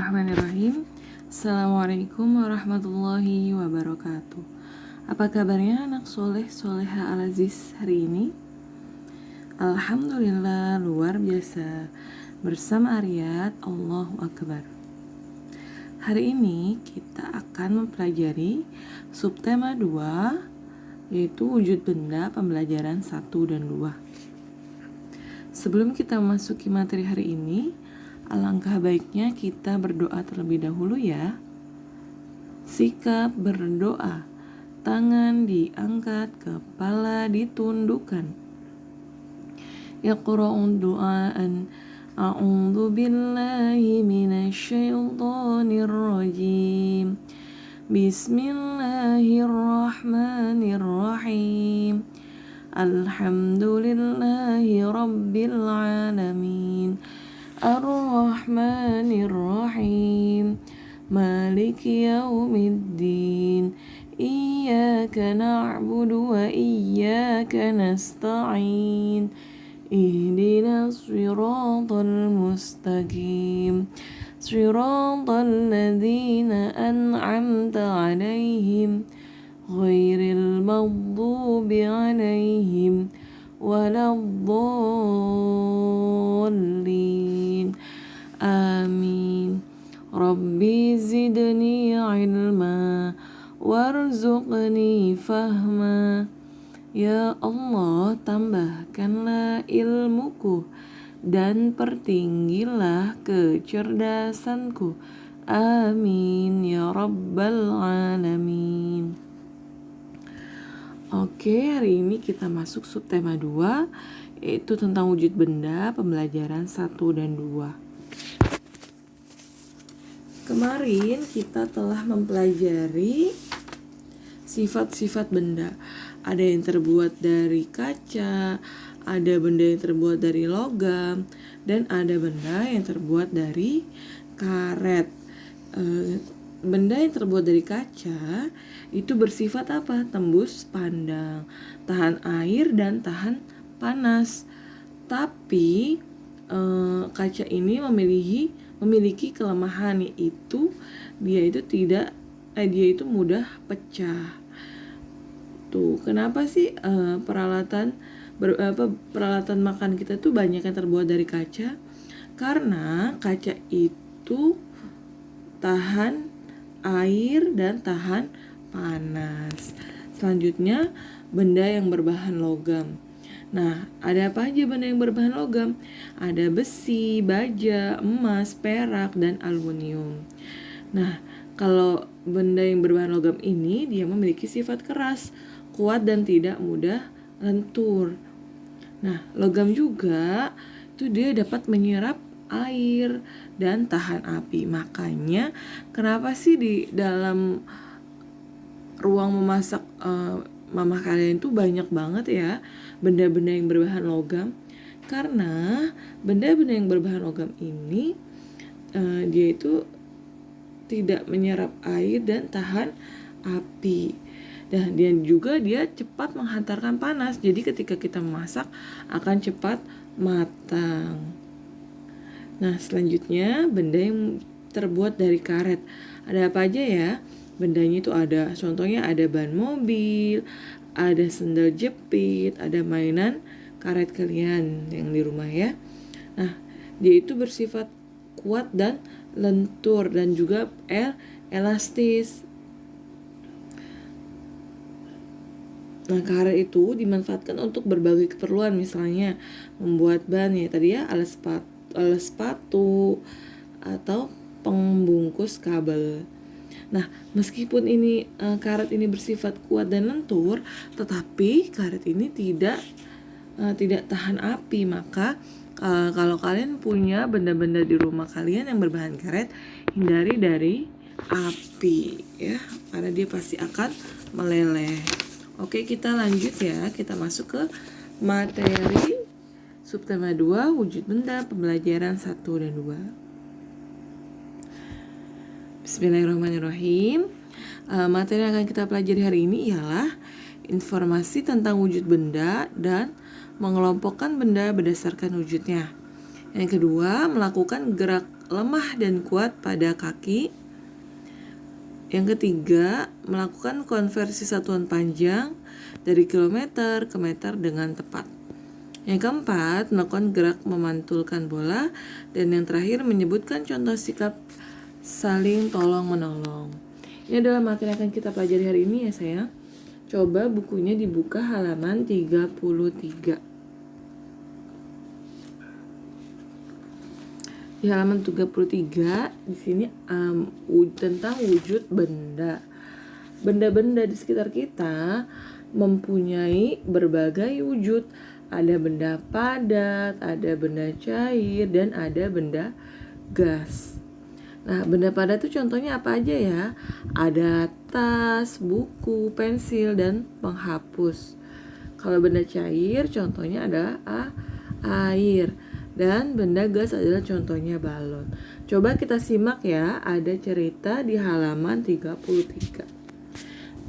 Bismillahirrahmanirrahim. Assalamualaikum warahmatullahi wabarakatuh. Apa kabarnya anak soleh soleha al-aziz hari ini? Alhamdulillah luar biasa. Bersama Ariyat, Allahu Akbar. Hari ini kita akan mempelajari subtema 2, yaitu wujud benda pembelajaran 1 dan 2. Sebelum kita memasuki materi hari ini, alangkah baiknya kita berdoa terlebih dahulu ya. Sikap berdoa, tangan diangkat, kepala ditundukkan. Iqra'u du'aan, a'udzu billahi minasyaitonir rajim. Bismillahirrahmanirrahim. Alhamdulillahi rabbil alamin. Ar-Rahmanir-Rahim, Maliki Yaumiddin, Iyyaka na'budu wa iyyaka nasta'in, Ihdinas siratal mustaqim, siratal ladzina an'amta 'alaihim, ghairil maghdubi 'alaihim waladdallin. Amin. Rabbi zidni ilma warzuqni fahma. Ya Allah, tambahkanlah ilmuku dan pertinggilah kecerdasanku. Amin ya rabbal alamin. Oke, hari ini kita masuk subtema 2, yaitu tentang wujud benda pembelajaran 1 dan 2. Kemarin kita telah mempelajari sifat-sifat benda. Ada yang terbuat dari kaca, ada benda yang terbuat dari logam, dan ada benda yang terbuat dari karet. Benda yang terbuat dari kaca itu bersifat apa? Tembus pandang, tahan air dan tahan panas. Tapi kaca ini memiliki kelemahan, yaitu dia itu mudah pecah. Tuh, kenapa sih peralatan makan kita tuh banyak yang terbuat dari kaca? Karena kaca itu tahan air dan tahan panas. Selanjutnya, benda yang berbahan logam. Nah, ada apa aja benda yang berbahan logam? Ada besi, baja, emas, perak, dan aluminium. Nah, kalau benda yang berbahan logam ini dia memiliki sifat keras, kuat, dan tidak mudah lentur. Nah, logam juga itu dia dapat menyerap air dan tahan api. Makanya kenapa sih di dalam ruang memasak mama kalian tuh banyak banget ya benda-benda yang berbahan logam? Karena benda-benda yang berbahan logam ini dia itu tidak menyerap air dan tahan api. Dan dia cepat menghantarkan panas. Jadi ketika kita memasak akan cepat matang. Nah, selanjutnya benda yang terbuat dari karet. Ada apa aja ya? Bendanya itu ada, contohnya ada ban mobil, ada sendal jepit, ada mainan karet kalian yang di rumah ya. Nah, dia itu bersifat kuat dan lentur dan juga elastis. Nah, karet itu dimanfaatkan untuk berbagai keperluan, misalnya membuat ban ya tadi ya, alas sepatu atau pembungkus kabel. Nah, meskipun ini karet ini bersifat kuat dan lentur, tetapi karet ini tidak tahan api. Maka kalau kalian punya benda-benda di rumah kalian yang berbahan karet, hindari dari api ya, karena dia pasti akan meleleh. Oke, kita lanjut ya. Kita masuk ke materi subtema 2, wujud benda pembelajaran 1 dan 2. Bismillahirrahmanirrahim. Materi yang akan kita pelajari hari ini ialah informasi tentang wujud benda dan mengelompokkan benda berdasarkan wujudnya. Yang kedua, melakukan gerak lemah dan kuat pada kaki. Yang ketiga, melakukan konversi satuan panjang dari kilometer ke meter dengan tepat. Yang keempat, melakukan gerak memantulkan bola. Dan yang terakhir, menyebutkan contoh sikap saling tolong-menolong. Ini adalah materi yang akan kita pelajari hari ini ya sayang. Coba bukunya dibuka halaman 33. Di halaman 33 di sini tentang wujud benda. Benda-benda di sekitar kita mempunyai berbagai wujud. Ada benda padat, ada benda cair, dan ada benda gas. Nah, benda padat itu contohnya apa aja ya? Ada tas, buku, pensil, dan penghapus. Kalau benda cair contohnya ada air. Dan benda gas adalah contohnya balon. Coba kita simak ya, ada cerita di halaman 33.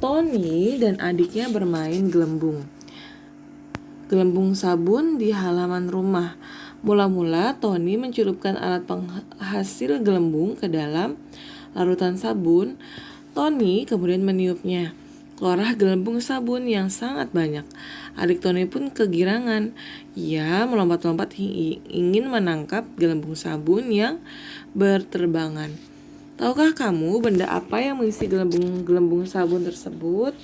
Tony dan adiknya bermain gelembung. Gelembung sabun di halaman rumah. Mula-mula Tony mencelupkan alat penghasil gelembung ke dalam larutan sabun. Tony kemudian meniupnya. Keluarlah gelembung sabun yang sangat banyak. Adik Tony pun kegirangan. Ia melompat-lompat ingin menangkap gelembung sabun yang berterbangan. Tahukah kamu benda apa yang mengisi gelembung sabun tersebut?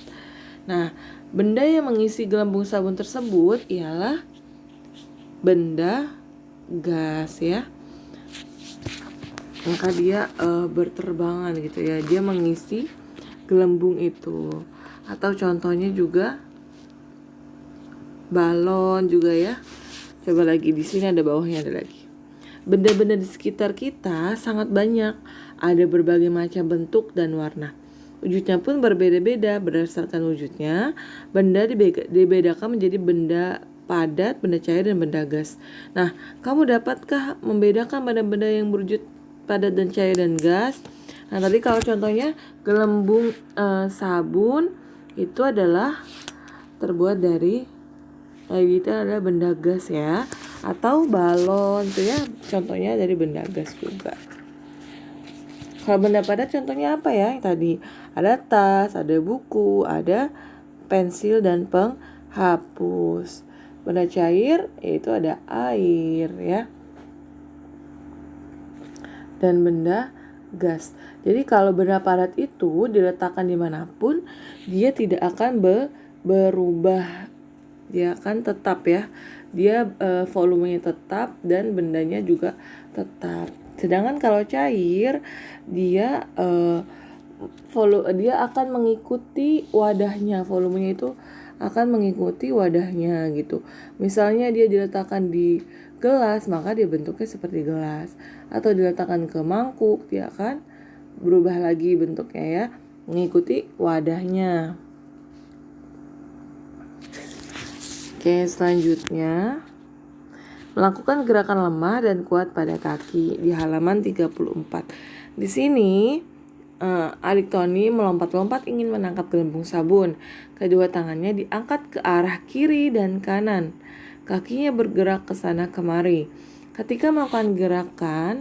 Nah, benda yang mengisi gelembung sabun tersebut ialah benda gas ya. Maka dia berterbangan gitu ya. Dia mengisi gelembung itu. Atau contohnya juga balon juga ya. Coba lagi di sini ada bawahnya ada lagi. Benda-benda di sekitar kita sangat banyak. Ada berbagai macam bentuk dan warna. Wujudnya pun berbeda-beda. Berdasarkan wujudnya, benda dibedakan menjadi benda padat, benda cair, dan benda gas. Nah, kamu dapatkah membedakan benda-benda yang berwujud padat dan cair dan gas? Nah, tadi kalau contohnya gelembung sabun itu adalah terbuat dari itu adalah benda gas ya. Atau balon itu ya, contohnya dari benda gas juga. Kalau benda padat contohnya apa ya? Yang tadi ada tas, ada buku, ada pensil dan penghapus. Benda cair yaitu ada air ya. Dan benda gas. Jadi kalau benda padat itu diletakkan dimanapun, dia tidak akan berubah. Dia akan tetap ya. Dia volumenya tetap dan bendanya juga tetap. Sedangkan kalau cair, dia dia akan mengikuti wadahnya. Volumenya itu akan mengikuti wadahnya gitu. Misalnya dia diletakkan di gelas, maka dia bentuknya seperti gelas. Atau diletakkan ke mangkuk, dia akan berubah lagi bentuknya ya, mengikuti wadahnya. Oke, selanjutnya melakukan gerakan lemah dan kuat pada kaki di halaman 34. Di sini adik Tony melompat-lompat ingin menangkap gelembung sabun. Kedua tangannya diangkat ke arah kiri dan kanan. Kakinya bergerak ke sana kemari. Ketika melakukan gerakan,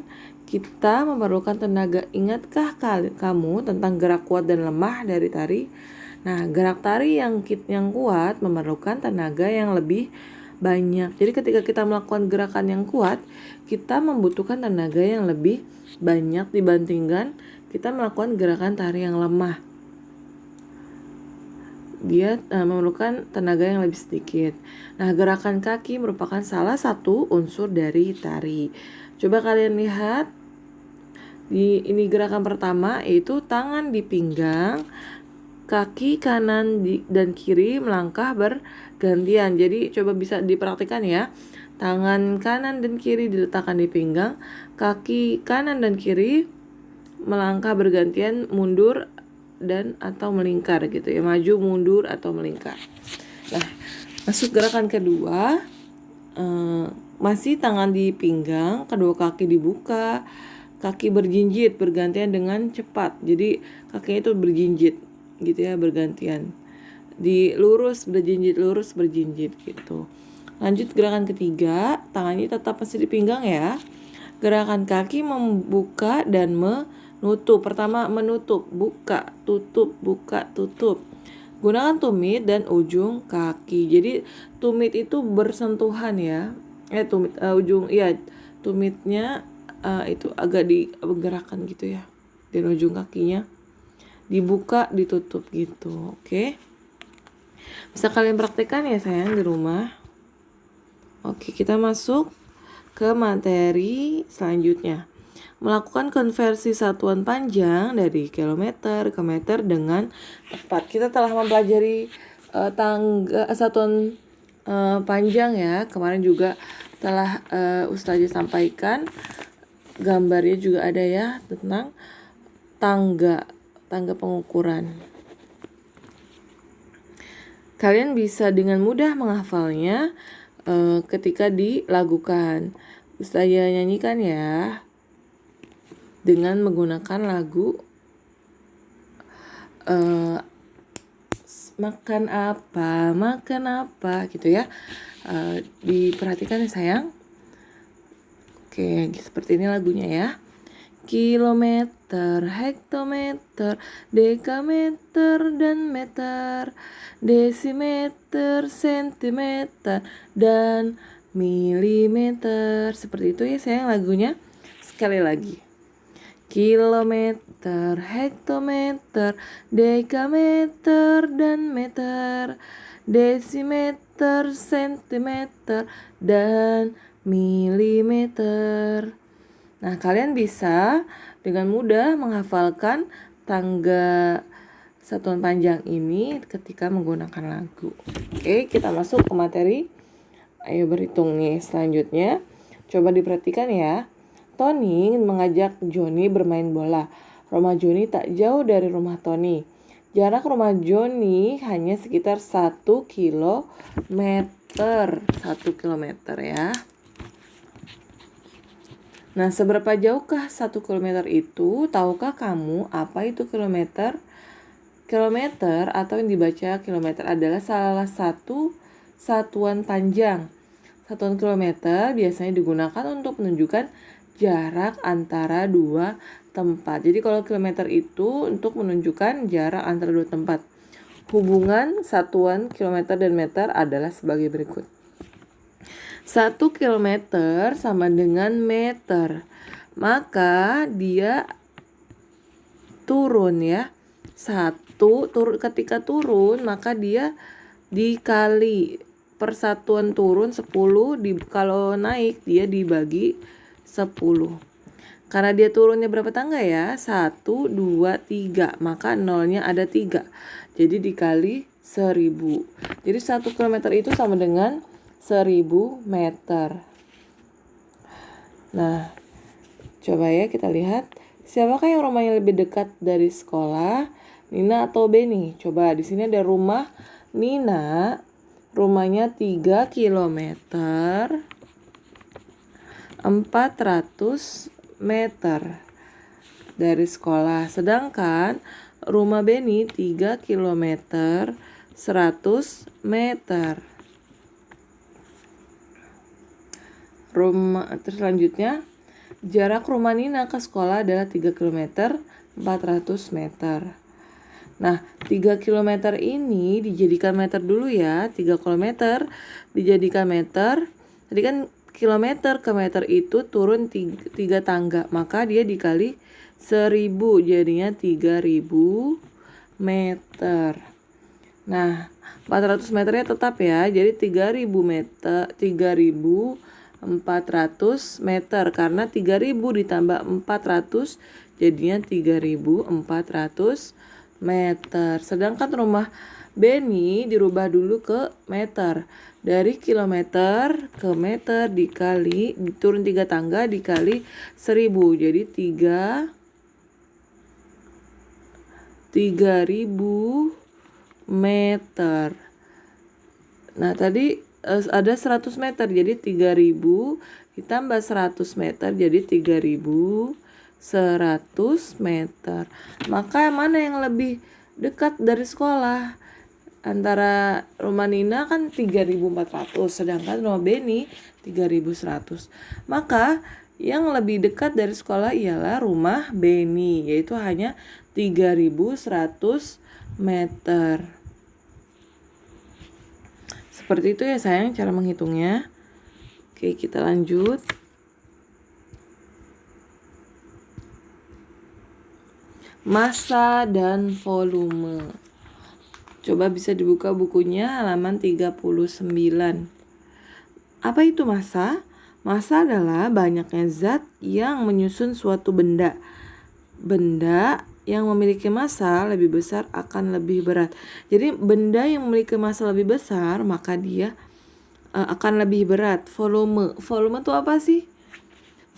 kita memerlukan tenaga. Ingatkah kamu tentang gerak kuat dan lemah dari tari? Nah, gerak tari yang kuat memerlukan tenaga yang lebih banyak. Jadi ketika kita melakukan gerakan yang kuat, kita membutuhkan tenaga yang lebih banyak dibandingkan kita melakukan gerakan tari yang lemah. Dia memerlukan tenaga yang lebih sedikit. Nah, gerakan kaki merupakan salah satu unsur dari tari. Coba kalian lihat. Ini gerakan pertama yaitu tangan di pinggang, kaki kanan dan kiri melangkah bergantian. Jadi coba bisa dipraktikkan ya. Tangan kanan dan kiri diletakkan di pinggang, kaki kanan dan kiri melangkah bergantian, mundur dan atau melingkar gitu ya. Maju, mundur atau melingkar. Nah, masuk gerakan kedua. Masih tangan di pinggang, kedua kaki dibuka, kaki berjinjit bergantian dengan cepat. Jadi kakinya itu berjinjit gitu ya, bergantian. Di lurus berjinjit, lurus berjinjit gitu. Lanjut gerakan ketiga, tangannya tetap masih di pinggang ya. Gerakan kaki membuka dan menutup. Pertama menutup, buka, tutup, buka, tutup. Gunakan tumit dan ujung kaki. Jadi tumit itu bersentuhan ya. Tumitnya itu agak digerakkan gitu ya. Dan ujung kakinya dibuka, ditutup gitu. Oke. Bisa kalian praktekkan ya sayang di rumah. Oke, kita masuk ke materi selanjutnya. Melakukan konversi satuan panjang dari kilometer ke meter dengan tepat. Kita telah mempelajari satuan panjang ya. Kemarin juga telah Ustazah sampaikan, gambarnya juga ada ya tentang tangga pengukuran. Kalian bisa dengan mudah menghafalnya ketika dilakukan. Ustazah nyanyikan ya dengan menggunakan lagu makan apa gitu ya. Diperhatikan ya sayang. Oke, seperti ini lagunya ya. Kilometer, hektometer, dekameter dan meter, desimeter, sentimeter dan milimeter. Seperti itu ya sayang lagunya. Sekali lagi. Kilometer, hektometer, dekameter dan meter, desimeter, sentimeter dan milimeter. Nah, kalian bisa dengan mudah menghafalkan tangga satuan panjang ini ketika menggunakan lagu. Oke, kita masuk ke materi. Ayo berhitung nih selanjutnya. Coba diperhatikan ya. Tony mengajak Johnny bermain bola. Rumah Johnny tak jauh dari rumah Tony. Jarak rumah Johnny hanya sekitar 1 kilometer. 1 kilometer ya. Nah, seberapa jauhkah 1 kilometer itu? Tahukah kamu apa itu kilometer? Kilometer atau yang dibaca kilometer adalah salah satu satuan panjang. Satuan kilometer biasanya digunakan untuk menunjukkan jarak antara dua tempat. Jadi kalau kilometer itu untuk menunjukkan jarak antara dua tempat. Hubungan satuan kilometer dan meter adalah sebagai berikut. 1 kilometer sama dengan meter. Maka dia turun ya. Ketika turun maka dia dikali persatuan turun 10, kalau naik dia dibagi 10. Karena dia turunnya berapa tangga ya? 1, 2, 3. Maka nolnya ada 3. Jadi dikali 1000. Jadi 1 kilometer itu sama dengan 1000 meter. Nah, coba ya kita lihat. Siapakah yang rumahnya lebih dekat dari sekolah? Nina atau Benny? Coba di sini ada rumah Nina. Rumahnya 3 kilometer 400 meter dari sekolah. Sedangkan rumah Benny 3 kilometer 100 meter. Terus selanjutnya, jarak rumah Nina ke sekolah adalah 3 km 400 meter. Nah, 3 km ini dijadikan meter dulu ya. 3 km dijadikan meter. Tadi kan kilometer ke meter itu turun 3 tangga. Maka dia dikali 1000 jadinya 3000 meter. Nah, 400 meternya tetap ya. Jadi 3000 meter, 3400 meter karena 3000 ditambah 400 jadinya 3400 meter. Sedangkan rumah Benny dirubah dulu ke meter. Dari kilometer ke meter dikali, turun 3 tangga dikali 1000 jadi 3000 meter. Nah, tadi ada 100 meter jadi 3000 ditambah 100 meter jadi 3100 meter. Maka mana yang lebih dekat dari sekolah? Antara rumah Nina kan 3400 sedangkan rumah Benny 3100. Maka Yang lebih dekat dari sekolah ialah rumah Beni, yaitu hanya 3.100 meter. Seperti itu ya sayang cara menghitungnya. Oke, kita lanjut. Massa dan volume. Coba bisa dibuka bukunya halaman 39. Apa itu massa? Massa adalah banyaknya zat yang menyusun suatu benda. Benda yang memiliki massa lebih besar akan lebih berat. Jadi benda yang memiliki massa lebih besar maka dia akan lebih berat. Volume. Volume itu apa sih?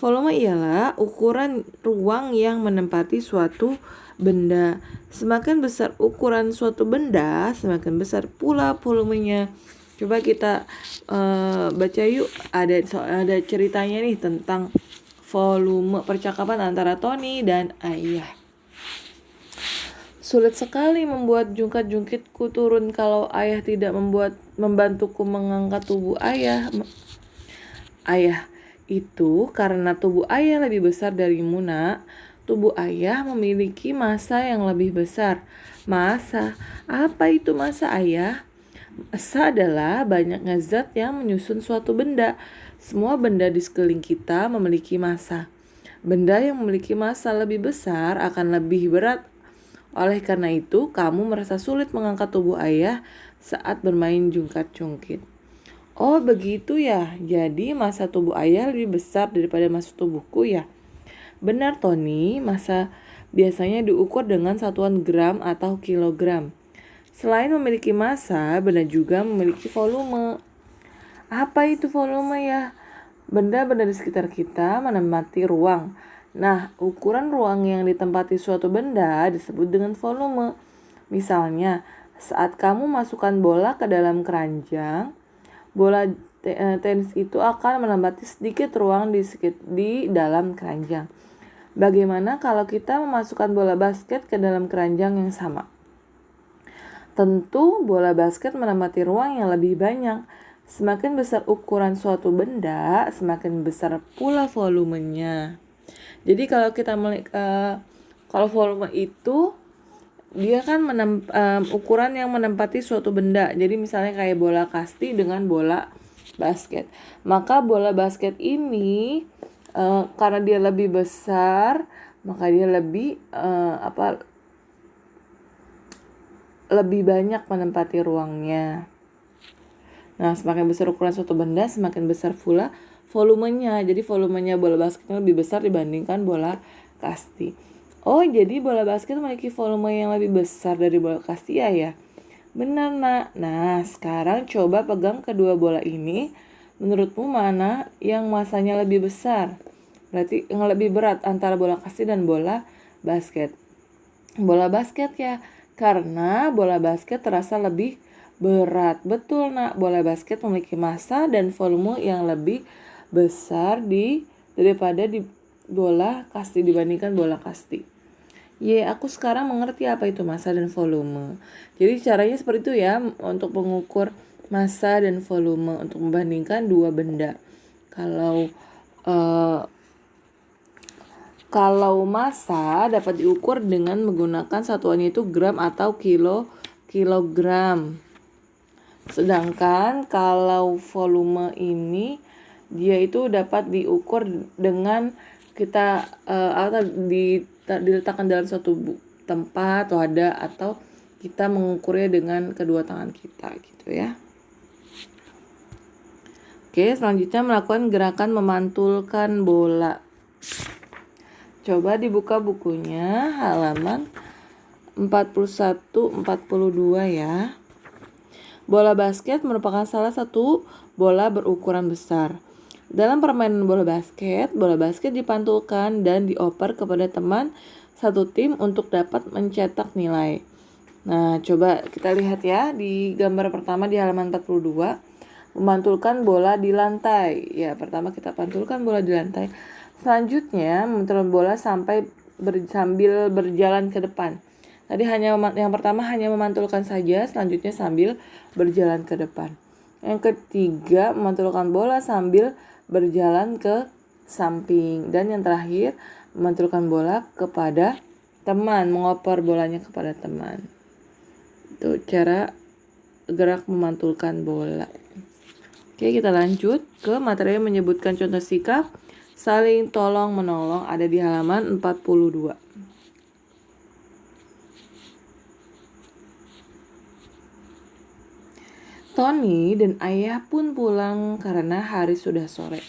Volume ialah ukuran ruang yang menempati suatu benda. Semakin besar ukuran suatu benda, semakin besar pula volumenya. Coba kita baca yuk. Ada ceritanya nih tentang volume percakapan antara Tony dan ayah. Sulit sekali membuat jungkat-jungkitku turun kalau ayah tidak membantuku mengangkat tubuh ayah. Ayah, itu karena tubuh ayah lebih besar darimu, nak. Tubuh ayah memiliki massa yang lebih besar. Massa? Apa itu massa, ayah? Massa adalah banyaknya zat yang menyusun suatu benda. Semua benda di sekeliling kita memiliki massa. Benda yang memiliki massa lebih besar akan lebih berat. Oleh karena itu, kamu merasa sulit mengangkat tubuh ayah saat bermain jungkat-jungkit. Oh begitu ya, jadi massa tubuh ayah lebih besar daripada massa tubuhku ya? Benar Tony, massa biasanya diukur dengan satuan gram atau kilogram. Selain memiliki massa, benda juga memiliki volume. Apa itu volume ya? Benda-benda di sekitar kita menempati ruang. Nah, ukuran ruang yang ditempati suatu benda disebut dengan volume. Misalnya, saat kamu masukkan bola ke dalam keranjang, bola tenis itu akan menempati sedikit ruang di dalam keranjang. Bagaimana kalau kita memasukkan bola basket ke dalam keranjang yang sama? Tentu bola basket menempati ruang yang lebih banyak. Semakin besar ukuran suatu benda, semakin besar pula volumenya. Jadi kalau kita kalau volume itu dia kan ukuran yang menempati suatu benda. Jadi misalnya kayak bola kasti dengan bola basket. Maka bola basket ini karena dia lebih besar, maka dia lebih lebih banyak menempati ruangnya. Nah, semakin besar ukuran suatu benda, semakin besar pula volumenya. Jadi volumenya bola basketnya lebih besar dibandingkan bola kasti. Oh, jadi bola basket memiliki volume yang lebih besar dari bola kasti ya? Benar, nak. Nah, sekarang coba pegang kedua bola ini. Menurutmu mana yang massanya lebih besar? Berarti yang lebih berat antara bola kasti dan bola basket. Bola basket ya. Karena bola basket terasa lebih berat. Betul nak, bola basket memiliki massa dan volume yang lebih besar daripada di bola kasti dibandingkan bola kasti. Aku sekarang mengerti apa itu massa dan volume. Jadi caranya seperti itu ya untuk mengukur massa dan volume untuk membandingkan dua benda. Kalau massa dapat diukur dengan menggunakan satuannya itu gram atau kilogram. Sedangkan kalau volume ini dia itu dapat diukur dengan kita atau diletakkan dalam suatu tempat wadah atau kita mengukurnya dengan kedua tangan kita gitu ya. Oke, selanjutnya melakukan gerakan memantulkan bola. Coba dibuka bukunya halaman 41-42 ya. Bola basket merupakan salah satu bola berukuran besar. Dalam permainan bola basket dipantulkan dan dioper kepada teman satu tim untuk dapat mencetak nilai. Nah, coba kita lihat ya di gambar pertama di halaman 42. Memantulkan bola di lantai. Ya, pertama kita pantulkan bola di lantai. Selanjutnya, memantulkan bola sambil berjalan ke depan. Tadi yang pertama hanya memantulkan saja, selanjutnya sambil berjalan ke depan. Yang ketiga, memantulkan bola sambil berjalan ke samping. Dan yang terakhir, memantulkan bola kepada teman, mengoper bolanya kepada teman. Itu cara gerak memantulkan bola. Oke, kita lanjut ke materi yang menyebutkan contoh sikap saling tolong menolong, ada di halaman 42. Tony dan ayah pun pulang karena hari sudah sore.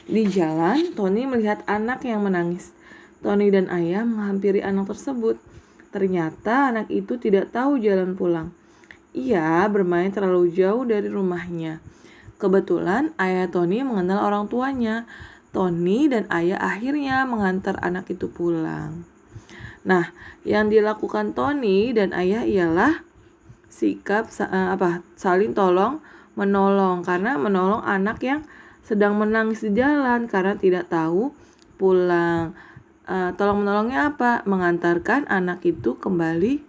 Di jalan, Tony melihat anak yang menangis. Tony dan ayah menghampiri anak tersebut. Ternyata anak itu tidak tahu jalan pulang. Ia bermain terlalu jauh dari rumahnya. Kebetulan ayah Tony mengenal orang tuanya. Tony dan ayah akhirnya mengantar anak itu pulang. Nah, yang dilakukan Tony dan ayah ialah sikap saling tolong menolong, karena menolong anak yang sedang menangis di jalan karena tidak tahu pulang. Tolong menolongnya apa? Mengantarkan anak itu kembali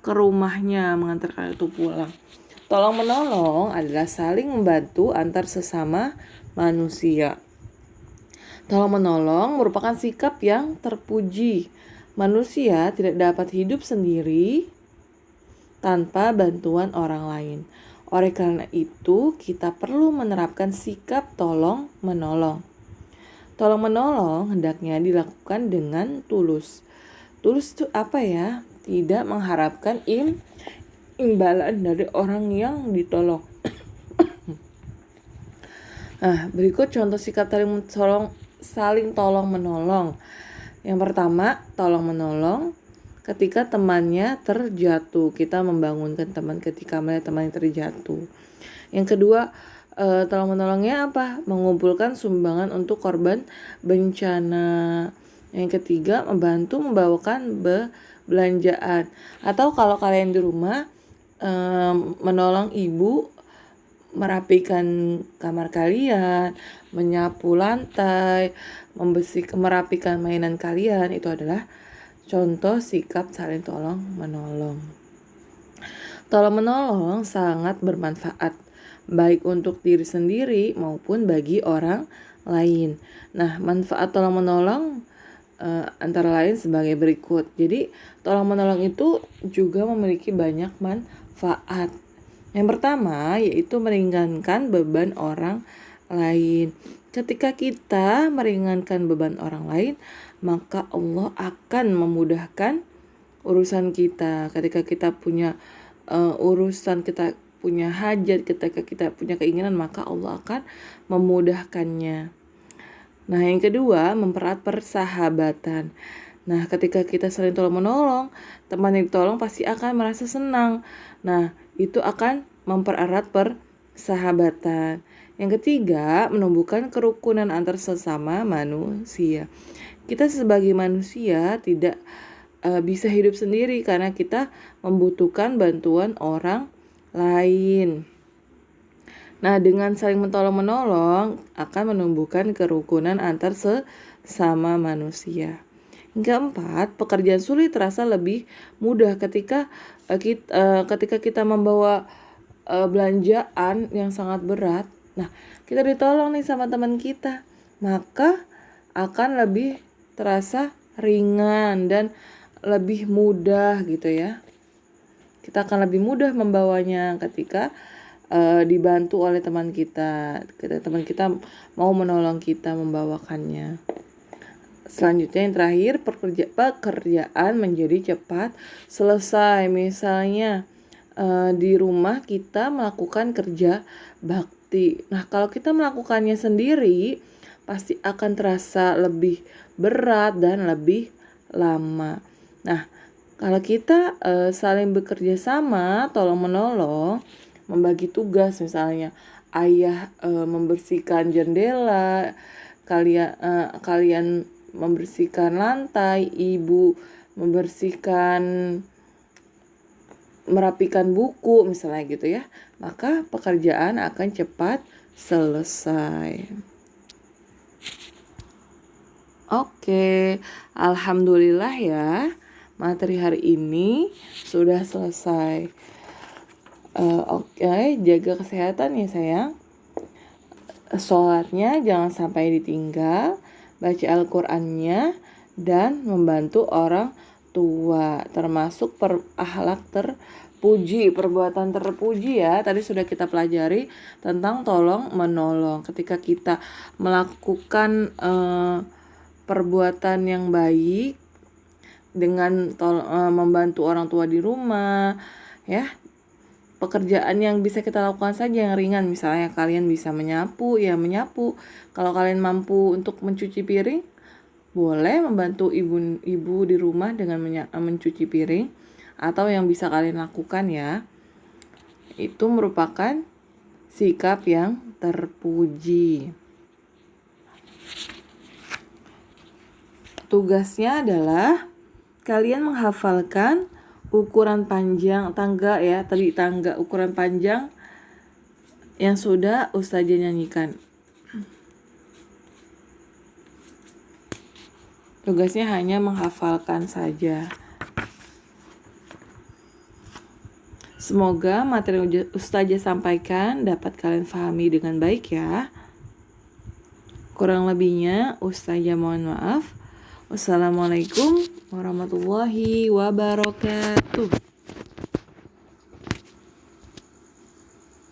ke rumahnya, mengantarkan itu pulang. Tolong menolong adalah saling membantu antar sesama manusia. Tolong menolong merupakan sikap yang terpuji. Manusia tidak dapat hidup sendiri tanpa bantuan orang lain. Oleh karena itu, kita perlu menerapkan sikap tolong menolong. Tolong menolong hendaknya dilakukan dengan tulus. Tulus itu apa ya? Tidak mengharapkan imbalan dari orang yang ditolong. Nah, berikut contoh sikap saling tolong menolong. Yang pertama, tolong menolong ketika temannya terjatuh. Kita membangunkan teman ketika melihat temannya terjatuh. Yang kedua, tolong menolongnya apa? Mengumpulkan sumbangan untuk korban bencana. Yang ketiga, membantu membawakan belanjaan. Atau kalau kalian di rumah, menolong ibu merapikan kamar kalian, menyapu lantai, merapikan mainan kalian, itu adalah contoh sikap saling tolong menolong. Tolong menolong sangat bermanfaat, baik untuk diri sendiri maupun bagi orang lain. Nah, manfaat tolong menolong antara lain sebagai berikut. Jadi, tolong menolong itu juga memiliki banyak manfaat. Yang pertama yaitu meringankan beban orang lain. Ketika kita meringankan beban orang lain, maka Allah akan memudahkan urusan kita. Ketika kita punya urusan, kita punya hajat, ketika kita punya keinginan, maka Allah akan memudahkannya. Nah, yang kedua, mempererat persahabatan. Nah, ketika kita saling tolong menolong, teman yang ditolong pasti akan merasa senang. Nah, itu akan mempererat persahabatan. Yang ketiga, menumbuhkan kerukunan antar sesama manusia. Kita sebagai manusia tidak bisa hidup sendiri karena kita membutuhkan bantuan orang lain. Nah, dengan saling mentolong-menolong akan menumbuhkan kerukunan antar sesama manusia. Yang keempat, pekerjaan sulit terasa lebih mudah ketika kita membawa belanjaan yang sangat berat. Nah, kita ditolong nih sama teman kita, maka akan lebih terasa ringan dan lebih mudah gitu ya. Kita akan lebih mudah membawanya ketika dibantu oleh teman kita. Teman kita mau menolong kita membawakannya. Selanjutnya yang terakhir, pekerjaan menjadi cepat selesai. Misalnya di rumah kita melakukan kerja bakti. Nah, kalau kita melakukannya sendiri pasti akan terasa lebih berat dan lebih lama. Nah, kalau kita saling bekerja sama, tolong menolong, membagi tugas, misalnya ayah membersihkan jendela, kalian membersihkan lantai, ibu merapikan buku misalnya gitu ya, maka pekerjaan akan cepat selesai. Oke, alhamdulillah ya, materi hari ini sudah selesai. Oke, jaga kesehatan ya sayang. sholatnya jangan sampai ditinggal, baca Al-Qur'annya, dan membantu orang tua, termasuk akhlak terpuji, perbuatan terpuji ya. Tadi sudah kita pelajari tentang tolong menolong. Ketika kita melakukan perbuatan yang baik dengan membantu orang tua di rumah, ya. Pekerjaan yang bisa kita lakukan saja yang ringan, misalnya kalian bisa menyapu, ya menyapu. Kalau kalian mampu untuk mencuci piring, boleh membantu ibu di rumah dengan mencuci piring. Atau yang bisa kalian lakukan ya, itu merupakan sikap yang terpuji. Tugasnya adalah kalian menghafalkan ukuran panjang tangga ya, tadi tangga ukuran panjang yang sudah Ustazah nyanyikan. Tugasnya hanya menghafalkan saja. Semoga materi Ustazah sampaikan dapat kalian pahami dengan baik ya. Kurang lebihnya Ustazah mohon maaf. Wassalamualaikum warahmatullahi wabarakatuh.